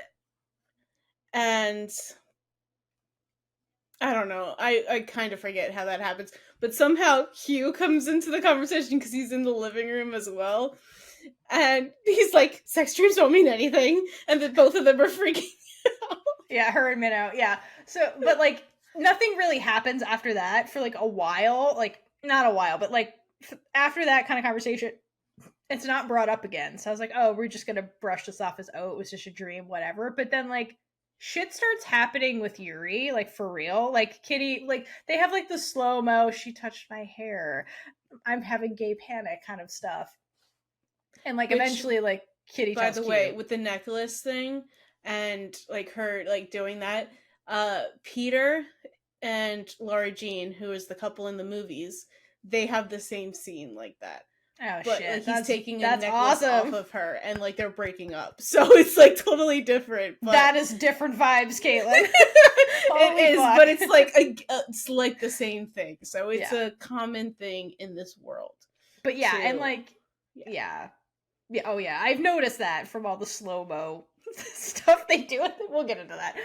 And I don't know, I kind of forget how that happens, but somehow Q comes into the conversation because he's in the living room as well, and he's like, sex dreams don't mean anything, and then both of them are freaking out. Yeah, her and Minnow. Yeah. So, but like nothing really happens after that for like a while. Like not a while, but like after that kind of conversation, it's not brought up again. So I was like, oh, we're just gonna brush this off as, oh, it was just a dream, whatever. But then like shit starts happening with Yuri, like for real. Like Kitty, like they have like the slow-mo, she touched my hair, I'm having gay panic kind of stuff. And like eventually like Kitty by tells the Q. way, with the necklace thing and like her like doing that, Peter and Laura Jean, who is the couple in the movies, they have the same scene like that. Oh but shit! like he's taking a that's necklace awesome. off of her, and like they're breaking up, so it's like totally different. But that is different vibes, Kaitlynn. It is, fuck. But it's like it's like the same thing. So it's a common thing in this world. But yeah, and like yeah, oh yeah, I've noticed that from all the slow-mo stuff they do. We'll get into that.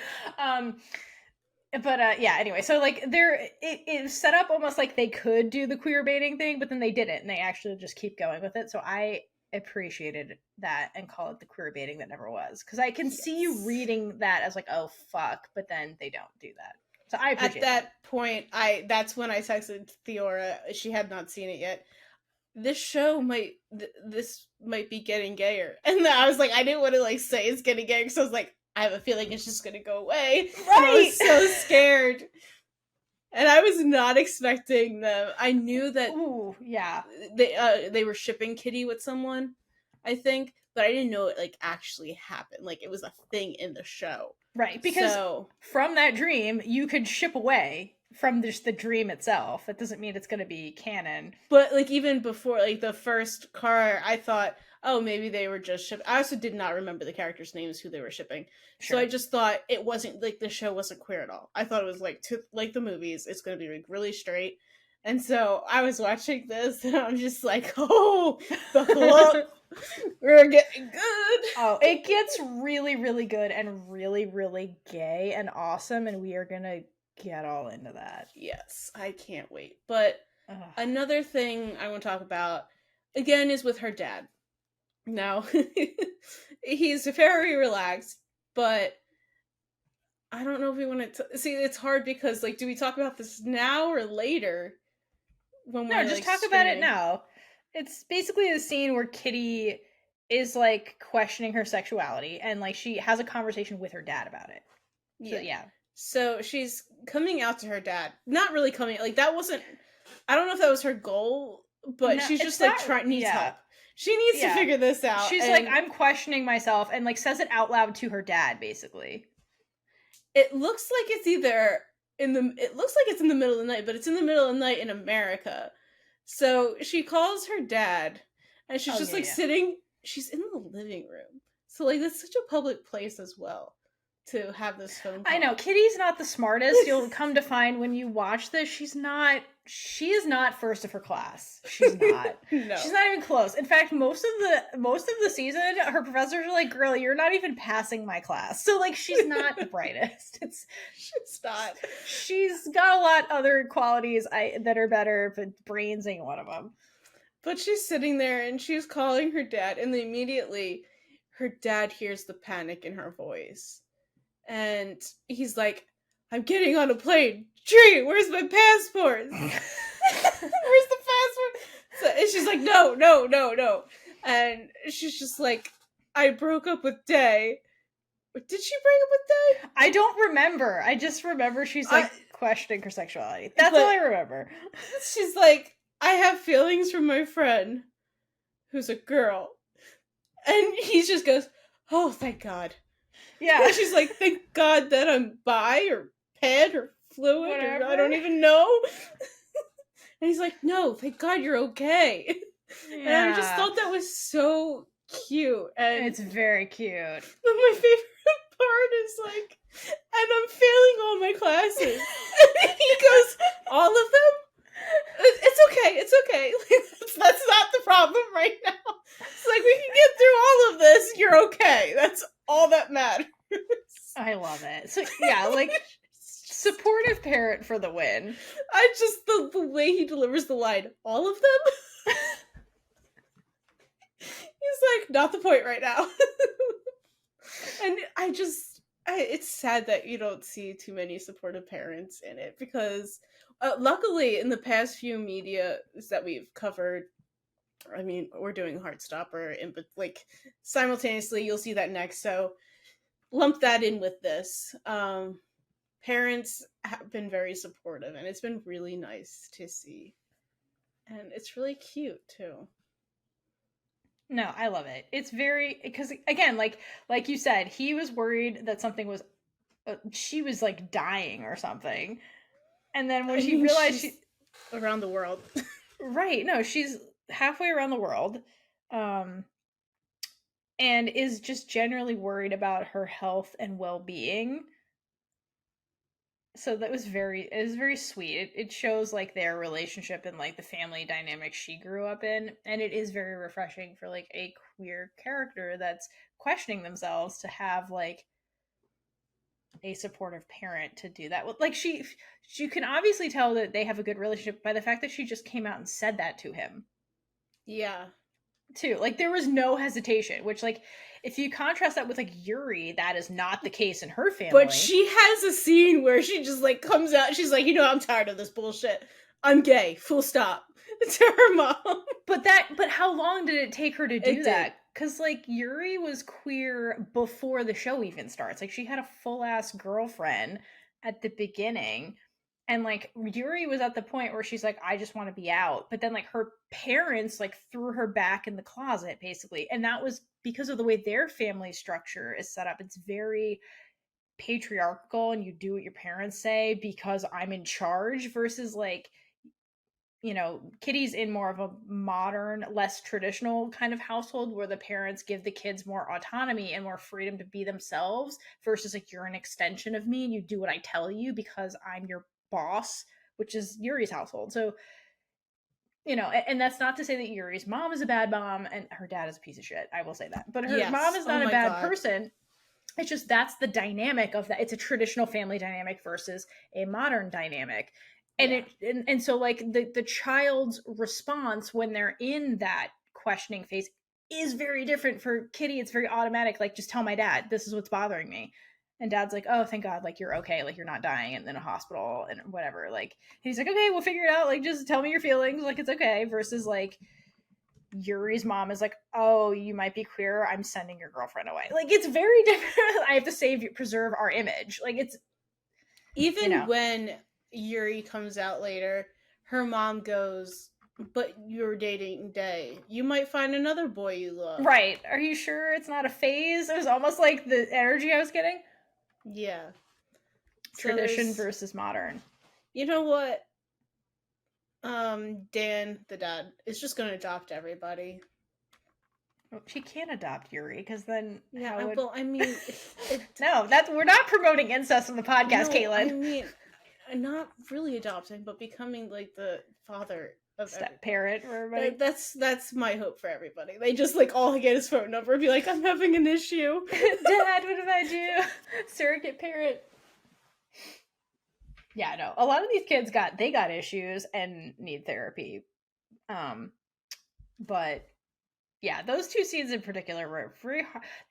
But yeah, anyway, so like it's set up almost like they could do the queer baiting thing, but then they didn't, and they actually just keep going with it. So I appreciated that and call it the queer baiting that never was, because I can see you reading that as like, oh fuck, but then they don't do that. So I appreciate at that point, that's when I texted Theora. She had not seen it yet. This show might be getting gayer, and I was like, I didn't want to like say it's getting gayer, so I was like, I have a feeling it's just gonna go away. Right. And I was so scared. And I was not expecting them. I knew that they were shipping Kitty with someone, I think, but I didn't know it like actually happened. Like it was a thing in the show. Right, because from that dream, you could ship away from just the dream itself. That doesn't mean it's going to be canon. But like even before like the first car, I thought, oh, maybe they were just shipping. I also did not remember the characters' names who they were shipping. Sure. So I just thought it wasn't like the show wasn't queer at all. I thought it was like like the movies. It's going to be like really straight. And so I was watching this and I'm just like, oh, buckle up. We're getting good. Oh, it gets really, really good and really, really gay and awesome. And we are going to get all into that. Yes, I can't wait. But another thing I want to talk about, again, is with her dad. Now, he's very relaxed, but I don't know if we want to... See, it's hard because, like, do we talk about this now or later? When we're just talk about it now. It's basically the scene where Kitty is, like, questioning her sexuality, and, like, she has a conversation with her dad about it. Yeah. So she's coming out to her dad. Not really coming... Like, that wasn't... I don't know if that was her goal, but she's just, like, needs help. She needs to figure this out. She's like, I'm questioning myself, and like says it out loud to her dad, basically. It looks like it's either in the middle of the night, but it's in the middle of the night in America. So she calls her dad, and she's sitting. She's in the living room. So like that's such a public place as well to have this phone call. I know Kitty's not the smartest. You'll come to find when you watch this, she is not first of her class. She's not. No. She's not even close. In fact, most of the season, her professors are like, girl, you're not even passing my class. So like she's not the brightest. She's not. She's got a lot other qualities that are better, but brains ain't one of them. But she's sitting there and she's calling her dad, and immediately her dad hears the panic in her voice. And he's like, I'm getting on a plane. Tree, where's my passport? Where's the passport? So, and she's like, no, no, no, no. And she's just like, I broke up with Day. Did she break up with Day? I don't remember. I just remember she's like questioning her sexuality. That's all I remember. She's like, I have feelings for my friend who's a girl. And he just goes, oh, thank God. Yeah. And she's like, thank God that I'm bi or pan or fluid Whatever. or I don't even know. And he's like, no, thank God you're okay. Yeah. And I just thought that was so cute. And it's very cute. But my favorite part is like, and I'm failing all my classes. And he goes, all of them? It's okay, it's okay. That's not the problem right now. It's like, we can get through all of this. You're okay. That's all that matters. I love it. So yeah, like supportive parent for the win. I just the way he delivers the line, all of them. He's like, not the point right now. And it's sad that you don't see too many supportive parents in it, because luckily in the past few media that we've covered, I mean, we're doing Heartstopper, but like simultaneously you'll see that next, so lump that in with this. Parents have been very supportive, and it's been really nice to see, and it's really cute too. No, I love it. It's very, because again, like you said, he was worried that something was, she was like dying or something, and then when she realized she's around the world, right? No, she's halfway around the world, and is just generally worried about her health and well-being. So it was very sweet. It shows like their relationship and like the family dynamic she grew up in, and it is very refreshing for like a queer character that's questioning themselves to have like a supportive parent to do that. Like you can obviously tell that they have a good relationship by the fact that she just came out and said that to him. Yeah. Too. Like there was no hesitation, which like if you contrast that with like Yuri, that is not the case in her family. But she has a scene where she just like comes out, she's like, I'm tired of this bullshit. I'm gay. Full stop. To her mom. But how long did it take her to do that? Because like Yuri was queer before the show even starts. Like she had a full ass girlfriend at the beginning. And like Yuri was at the point where she's like, I just want to be out. But then like her parents like threw her back in the closet basically. And that was because of the way their family structure is set up. It's very patriarchal, and you do what your parents say because I'm in charge, versus like, Kitty's in more of a modern, less traditional kind of household where the parents give the kids more autonomy and more freedom to be themselves, versus like, you're an extension of me and you do what I tell you because I'm your boss, which is Yuri's household. So, and that's not to say that Yuri's mom is a bad mom and her dad is a piece of shit. I will say that. But her mom is not a bad person. It's just that's the dynamic of that. It's a traditional family dynamic versus a modern dynamic. And and so like the child's response when they're in that questioning phase is very different. For Kitty, it's very automatic, like, just tell my dad, this is what's bothering me. And dad's like, oh, thank God, like, you're okay, like, you're not dying in a hospital and whatever. Like, he's like, okay, we'll figure it out, like, just tell me your feelings, like, it's okay. Versus like Yuri's mom is like, oh, you might be queer, I'm sending your girlfriend away. Like, it's very different. I have to preserve our image. Like, it's even when Yuri comes out later, her mom goes, but you're dating Day. You might find another boy you love. Right. Are you sure it's not a phase? It was almost like the energy I was getting. Yeah. Tradition versus modern. You know what? Dan, the dad, is just going to adopt everybody. Well, she can't adopt Yuri, because then well, I mean... No, we're not promoting incest on the podcast, Kaitlynn. I mean, not really adopting, but becoming like the father of step parent for everybody. That's my hope for everybody. They just like all get his phone number and be like, I'm having an issue. Dad, what did I do? Surrogate parent. Yeah, no. A lot of these kids got issues and need therapy. But yeah, those two scenes in particular were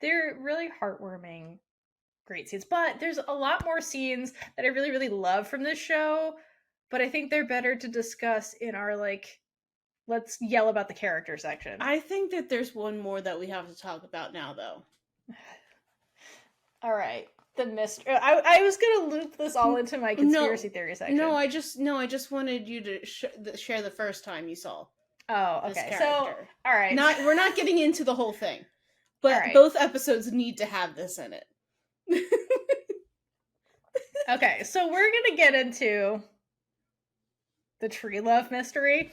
they're really heartwarming, great scenes. But there's a lot more scenes that I really, really love from this show, but I think they're better to discuss in our, like, let's yell about the character section. I think that there's one more that we have to talk about now, though. All right. The mystery. I was gonna loop this all into my conspiracy theory section. No, I just wanted you to share the first time you saw. Oh, okay. So, all right. We're not getting into the whole thing, but both episodes need to have this in it. Okay, so we're gonna get into the tree love mystery.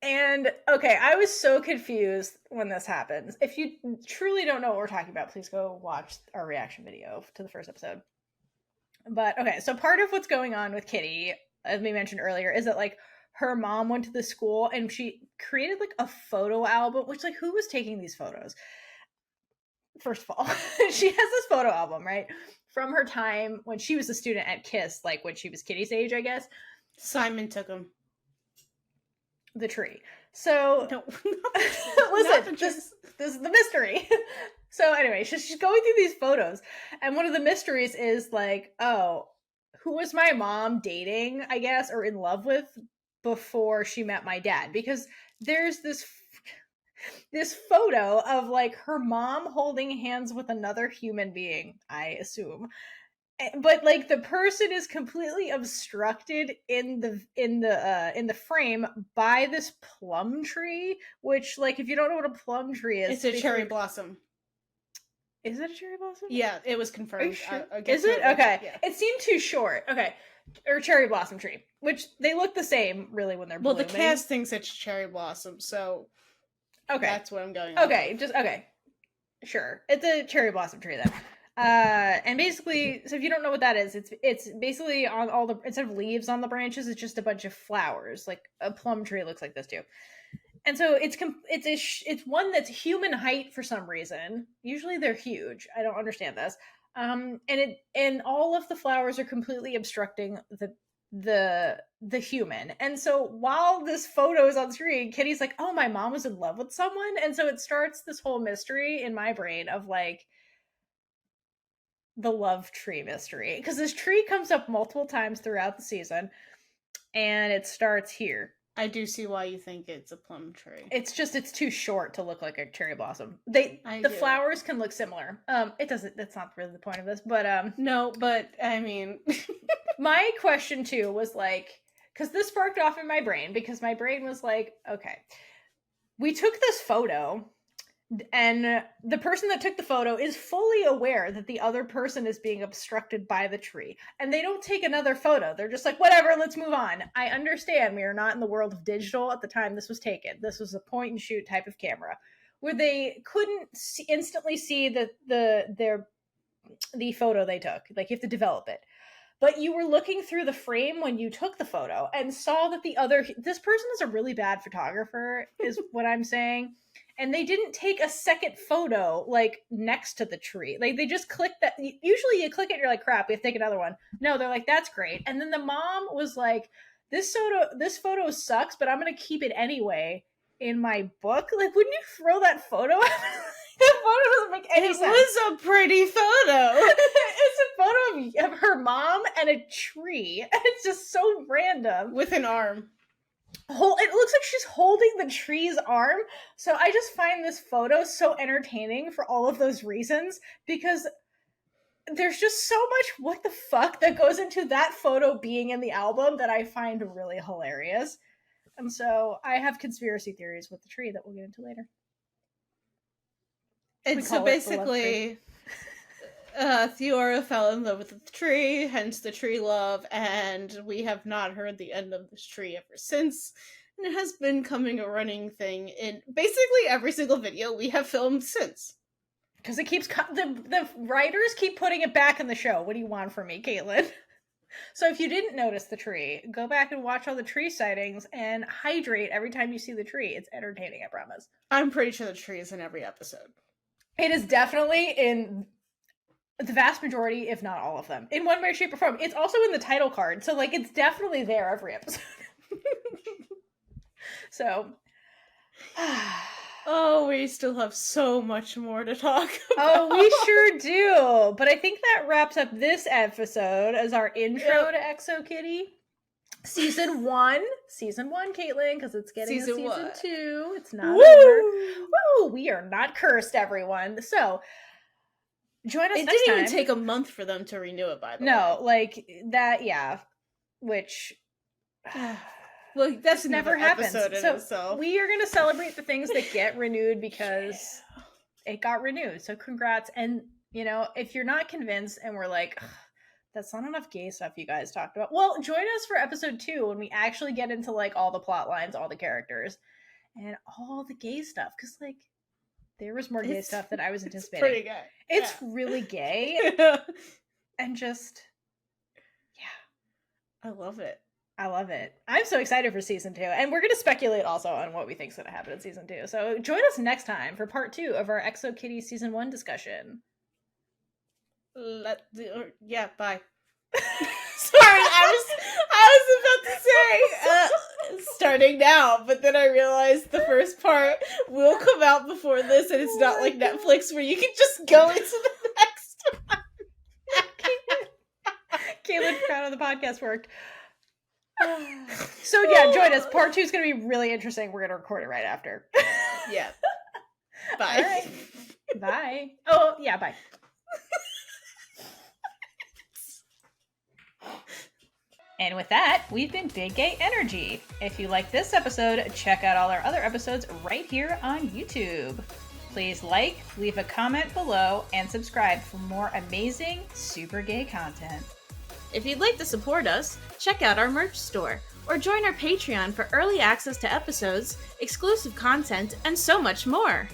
And okay, I was so confused when this happens. If you truly don't know what we're talking about, please go watch our reaction video to the first episode. But okay, so part of what's going on with Kitty, as we mentioned earlier, is that, like, her mom went to the school and she created, like, a photo album, which, like, who was taking these photos? First of all, she has this photo album, right? From her time when she was a student at KISS, like when she was Kitty's age, I guess. Simon took them. The tree. So, no, listen, this is the mystery. So anyway, she's going through these photos, and one of the mysteries is, like, oh, who was my mom dating, I guess, or in love with before she met my dad? Because there's this photo of, like, her mom holding hands with another human being, I assume. But, like, the person is completely obstructed in the frame by this plum tree, which, like, if you don't know what a plum tree is, it's a cherry blossom. Is it a cherry blossom? Yeah, it was confirmed. Sure? Is it? Okay. Yeah. It seemed too short. Okay. Or cherry blossom tree, which they look the same, really, when they're blooming. Well, the cast thinks it's cherry blossom, so okay, that's what I'm going. Okay, just okay. Sure, it's a cherry blossom tree then. And basically, so if you don't know what that is, it's basically on all the, instead of leaves on the branches, it's just a bunch of flowers. Like a plum tree looks like this too. And so it's one that's human height for some reason. Usually they're huge. I don't understand this. And all of the flowers are completely obstructing the human. And so while this photo is on screen, Kitty's like, "Oh, my mom was in love with someone," and so it starts this whole mystery in my brain of, like, the love tree mystery, because this tree comes up multiple times throughout the season, and it starts here. I do see why you think it's a plum tree. It's too short to look like a cherry blossom. The flowers can look similar. It doesn't. That's not really the point of this, but no. But I mean, my question too was, like, because this sparked off in my brain, because my brain was like, okay, we took this photo, and the person that took the photo is fully aware that the other person is being obstructed by the tree, and they don't take another photo. They're just like, whatever, let's move on. I understand we are not in the world of digital at the time this was taken. This was a point and shoot type of camera where they couldn't instantly see the photo they took. Like, you have to develop it. But you were looking through the frame when you took the photo and saw that this person is a really bad photographer, is what I'm saying. And they didn't take a second photo, like, next to the tree. Like, they just clicked that. Usually you click it and you're like, crap, we have to take another one. No, they're like, that's great. And then the mom was like, this photo sucks, but I'm going to keep it anyway in my book. Like, wouldn't you throw that photo out? The photo doesn't make any sense. It was a pretty photo. It's a photo of her mom and a tree. And it's just so random. With an arm. It looks like she's holding the tree's arm. So I just find this photo so entertaining for all of those reasons, because there's just so much what the fuck that goes into that photo being in the album that I find really hilarious. And so I have conspiracy theories with the tree that we'll get into later. And so basically, Theora fell in love with the tree, hence the tree love, and we have not heard the end of this tree ever since. And it has been becoming a running thing in basically every single video we have filmed since. Because it keeps the writers keep putting it back in the show. What do you want from me, Kaitlynn? So if you didn't notice the tree, go back and watch all the tree sightings and hydrate every time you see the tree. It's entertaining, I promise. I'm pretty sure the tree is in every episode. It is definitely in the vast majority, if not all of them, in one way, shape, or form. It's also in the title card, so, like, it's definitely there every episode. So, Oh, we still have so much more to talk about. Oh, we sure do. But I think that wraps up this episode as our intro to ExoKitty. Season 1, Kaitlynn, because it's getting Season a season one. 2. It's not over. Woo! We are not cursed, everyone. So join us It next didn't time. even take a month for them to renew it, by the way. No, like that, yeah. Which well, that's never happens. episode in So itself. we are going to celebrate the things that get renewed because it got renewed. So congrats. And, you know, if you're not convinced and we're like, that's not enough gay stuff you guys talked about, well, join us for episode 2 when we actually get into like all the plot lines, all the characters, and all the gay stuff. Because like there was more gay stuff than I was anticipating. It's pretty gay. It's really gay. And just, I love it. I love it. I'm so excited for season 2. And we're going to speculate also on what we think is going to happen in season 2. So join us next time for part 2 of our ExoKitty season 1 discussion. Yeah, bye. Sorry, I was about to say starting now, but then I realized the first part will come out before this, and it's not like Netflix where you can just go into the next one. Kaitlynn, proud of the podcast worked. So yeah, join us. Part 2 is going to be really interesting. We're going to record it right after. Yeah. Bye. Right. Bye. Oh, yeah, bye. And with that, we've been Big Gay Energy. If you like this episode, check out all our other episodes right here on YouTube. Please like, leave a comment below, and subscribe for more amazing, super gay content. If you'd like to support us, check out our merch store, or join our Patreon for early access to episodes, exclusive content, and so much more.